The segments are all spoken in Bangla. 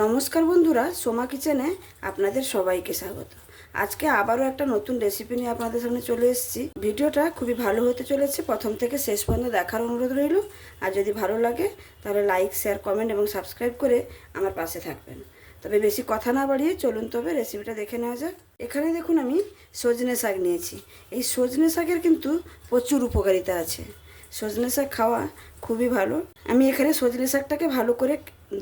নমস্কার বন্ধুরা, সোমা কিচেনে আপনাদের সবাইকে স্বাগত। আজকে আবারও একটা নতুন রেসিপি নিয়ে আপনাদের সামনে চলে এসেছি। ভিডিওটা খুবই ভালো হতে চলেছে, প্রথম থেকে শেষ পর্যন্ত দেখার অনুরোধ রইল। আর যদি ভালো লাগে তাহলে লাইক, শেয়ার, কমেন্ট এবং সাবস্ক্রাইব করে আমার পাশে থাকবেন। তবে বেশি কথা না বাড়িয়ে চলুন তবে রেসিপিটা দেখে নেওয়া যাক। এখানে দেখুন আমি সজনে শাক নিয়েছি। এই সজনে শাকের কিন্তু প্রচুর উপকারিতা আছে। সজনে শাক খাওয়া খুবই ভালো। আমি এখানে সজনে শাকটাকে ভালো করে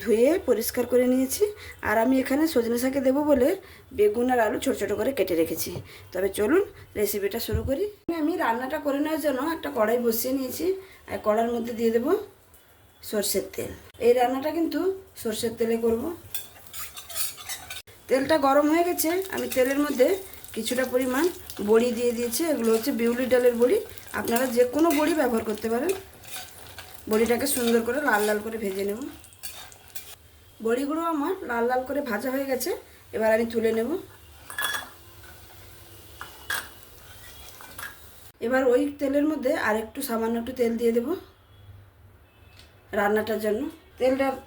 ধুয়ে পরিষ্কার করে নিয়েছি। আর আমি এখানে সজনে শাকে দেবো বলে বেগুন আর আলু ছোটো ছোটো করে কেটে রেখেছি। তবে চলুন রেসিপিটা শুরু করি। আমি রান্নাটা করে নেওয়ার জন্য একটা কড়াই বসিয়ে নিয়েছি। আর কড়াইয়ের মধ্যে দিয়ে দেবো সর্ষের তেল। এই রান্নাটা কিন্তু সর্ষের তেলে করব। তেলটা গরম হয়ে গেছে। আমি তেলের মধ্যে কিছুটা পরিমাণ বড়ি দিয়ে দিয়েছি। এগুলো হচ্ছে বিউলি ডালের বড়ি। আপনারা যে কোনো বড়ি ব্যবহার করতে পারেন। বড়িটাকে সুন্দর করে লাল লাল করে ভেজে নেব। বড়িগুলো আমার লাল লাল করে ভাজা হয়ে গেছে। এবার আমি তুলে নেব। এবার ওই তেলের মধ্যে আর একটু সামান্য একটু তেল দিয়ে দেব রান্নাটার জন্য।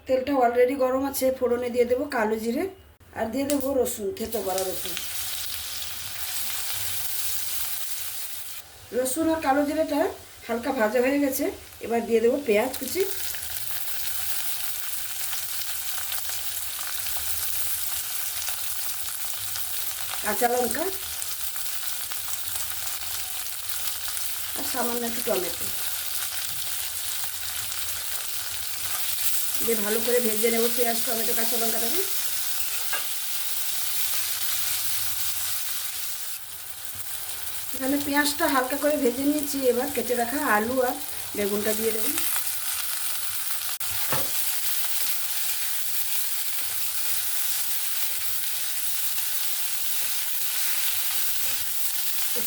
তেলটা অলরেডি গরম আছে। ফোড়নে দিয়ে দেবো কালো জিরে আর দিয়ে দেবো রসুন, থেতো করা রসুন। রসুন আর কালো জিরেটা হালকা ভাজা হয়ে গেছে। এবার দিয়ে দেবো পেঁয়াজ কুচি, কাঁচা লঙ্কা আর সামান্য একটু টমেটো দিয়ে ভালো করে ভেজে নেব পেঁয়াজ, টমেটো, কাঁচা লঙ্কাটাকে। এখানে পেঁয়াজটা হালকা করে ভেজে নিয়েছি। এবার কেটে রাখা আলু আর বেগুনটা দিয়ে দেব।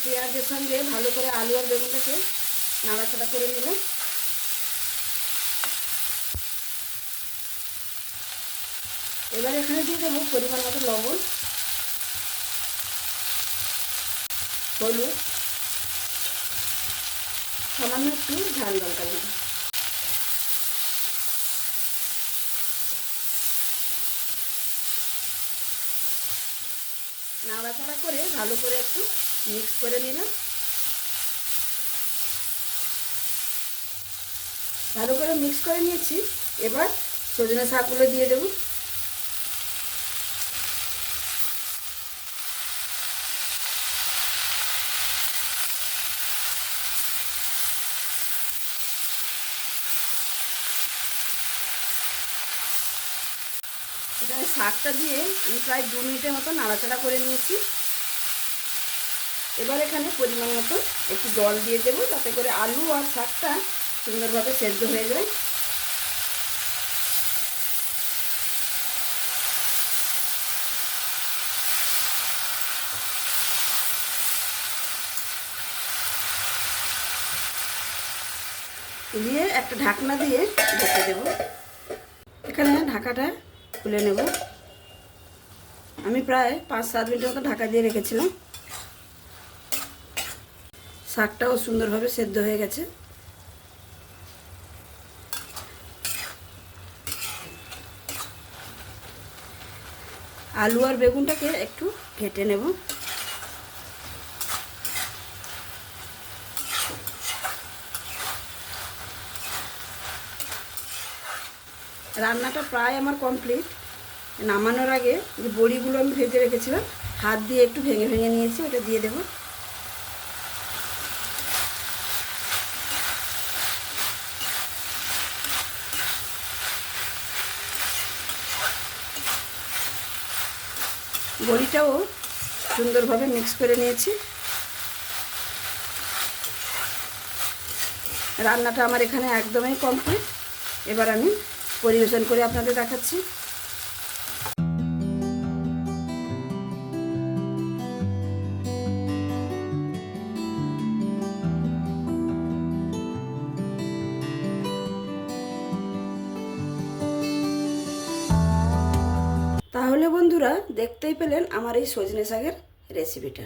পেঁয়াজের সঙ্গে ভালো করে আলু আর বেগুনটাকে নাড়াচাড়া করে নিলাম। এবার এখানে দিয়ে দেবো পরিমাণ মতো লবণ, হলুদ, সামান্য একটু ঝাল লঙ্কা দেব। নাড়াচাড়া করে ভালো করে একটু মিক্স করে নিলাম। ভালো করে মিক্স করে নিয়েছি। এবার সজনে শাকগুলো দিয়ে দেবো। এখানে শাকটা দিয়ে আমি প্রায় 2 মিনিটের মতো নাড়াচাড়া করে নিয়েছি। এবার এখানে পরিমাণ মতো একটু জল দিয়ে দেবো, যাতে করে আলু আর শাকটা সুন্দরভাবে সেদ্ধ হয়ে যায়। দিয়ে একটা ঢাকনা দিয়ে ঢেকে দেব। এখানে ঢাকাটা খুলে নেব। আমি প্রায় 5-7 মিনিট মতো ঢাকা দিয়ে রেখেছিলাম। শাকটাও সুন্দরভাবে সেদ্ধ হয়ে গেছে। আলু আর বেগুনটাকে একটু ঘেটে নেব। রান্নাটা প্রায় আমার কমপ্লিট। নামানোর আগে যে বড়িগুলো আমি ভেজে রেখেছিলাম, হাত দিয়ে একটু ভেঙে ভেঙে নিয়েছি, ওটা দিয়ে দেব। বড়িটাও সুন্দরভাবে মিক্স করে নিয়েছি। রান্নাটা আমার এখানে একদমই কমপ্লিট। এবার আমি পরিবেশন করে আপনাদের দেখাচ্ছি। তাহলে বন্ধুরা দেখতেই পেলেন আমার এই সজনে শাকের রেসিপিটা।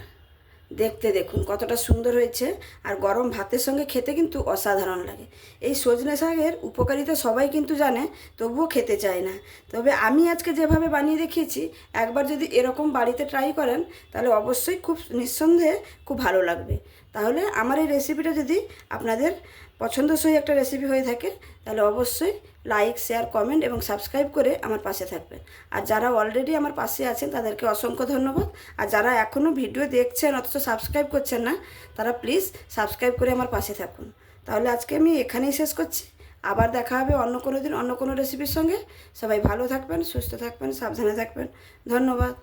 দেখতে দেখুন কতটা সুন্দর হয়েছে, আর গরম ভাতের সঙ্গে খেতে কিন্তু অসাধারণ লাগে। এই সজনে শাকের উপকারিতা সবাই কিন্তু জানে, তবুও খেতে চায় না। তবে আমি আজকে যেভাবে বানিয়ে দেখিয়েছি, একবার যদি এরকম বাড়িতে ট্রাই করেন তাহলে অবশ্যই খুব নিঃসন্দেহে খুব ভালো লাগবে। তাহলে আমার এই রেসিপিটা যদি আপনাদের পছন্দসই একটা রেসিপি হয়ে থাকে, তাহলে অবশ্যই লাইক, শেয়ার, কমেন্ট এবং সাবস্ক্রাইব করে আমার পাশে থাকবেন। আর যারা অলরেডি আমার পাশে আছেন তাদেরকে অসংখ্য ধন্যবাদ। আর যারা এখনও ভিডিও দেখছেন অথচ সাবস্ক্রাইব করছেন না, তারা প্লিজ সাবস্ক্রাইব করে আমার পাশে থাকুন। তাহলে আজকে আমি এখানেই শেষ করছি। আবার দেখা হবে অন্য কোনো দিন অন্য কোনো রেসিপির সঙ্গে। সবাই ভালো থাকবেন, সুস্থ থাকবেন, সাবধানে থাকবেন। ধন্যবাদ।